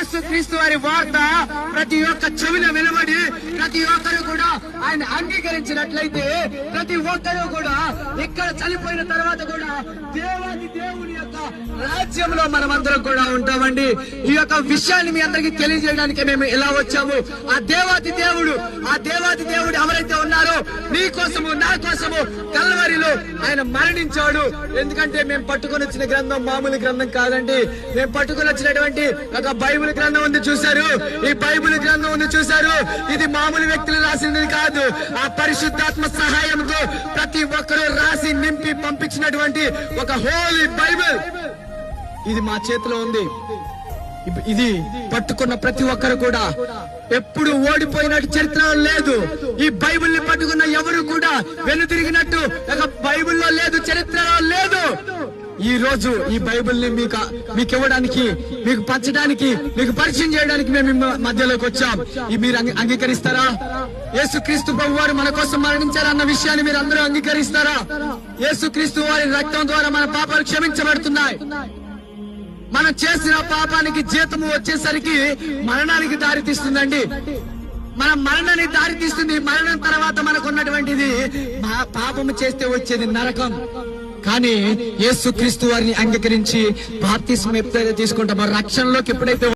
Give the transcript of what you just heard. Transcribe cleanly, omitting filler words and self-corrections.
యేసు క్రీస్తు వారి వార్త ప్రతి ఒక్క చెవిలో వినబడి ప్రతి ఒక్కరు కూడా ఆయన అంగీకరించినట్లయితే ప్రతి ఒక్కరు కూడా ఇక్కడ చనిపోయిన తర్వాత కూడా దేవాది దేవుని యొక్క రాజ్యంలో మనమందరం కూడా ఉంటామండి. ఈ యొక్క విషయాన్ని మీ అందరికీ తెలియజేయడానికి మేము ఇలా వచ్చాము. ఆ దేవాది దేవుడు ఎవరైతే ఉన్నారో నీ కోసము నా కోసము కల్వరిలో ఆయన మరణించాడు. ఎందుకంటే మేము పట్టుకొని వచ్చిన గ్రంథం మామూలు గ్రంథం కాదండి. మేము పట్టుకొని వచ్చినటువంటి ఒక బైబిల్ గ్రంథం ఉంది చూశారు. ఈ బైబిల్ గ్రంథం ఉంది చూశారు. ఇది మామూలు వ్యక్తులు రాసింది కాదు. ఆ పరిశుద్ధాత్మ సహాయంతో ప్రతి ఒక్కరూ రాసి నింపి పంపించినటువంటి ఒక హోలీ బైబిల్ ఇది మా చేతిలో ఉంది. ఇది పట్టుకున్న ప్రతి ఒక్కరు కూడా ఎప్పుడు ఓడిపోయినట్టు చరిత్ర లేదు. ఈ బైబిల్ ని పట్టుకున్న ఎవరు కూడా వెనుతిరిగినట్టు బైబిల్లో లేదు, చరిత్రలో లేదు. ఈ రోజు ఈ బైబిల్ ని మీకు ఇవ్వడానికి, మీకు పంచడానికి, మీకు పరిచయం చేయడానికి మేము మధ్యలోకి వచ్చాం. మీరు అంగీకరిస్తారా? యేసుక్రీస్తు ప్రభు వారు మన కోసం మరణించారన్న విషయాన్ని మీరు అందరూ అంగీకరిస్తారా? యేసుక్రీస్తు వారి రక్తం ద్వారా మన పాపాలు క్షమించబడుతున్నాయి. మనం చేసిన పాపానికి జీతము వచ్చేసరికి మరణానికి దారితీస్తుందండి. మన మరణానికి దారితీస్తుంది. మరణం తర్వాత మనకు ఉన్నటువంటిది పాపము చేస్తే వచ్చేది నరకం. కానీ యేసుక్రీస్తు వారిని అంగీకరించి బాప్తిస్మం ఎప్పుడైతే తీసుకుంటామో రక్షణలోకి ఎప్పుడైతే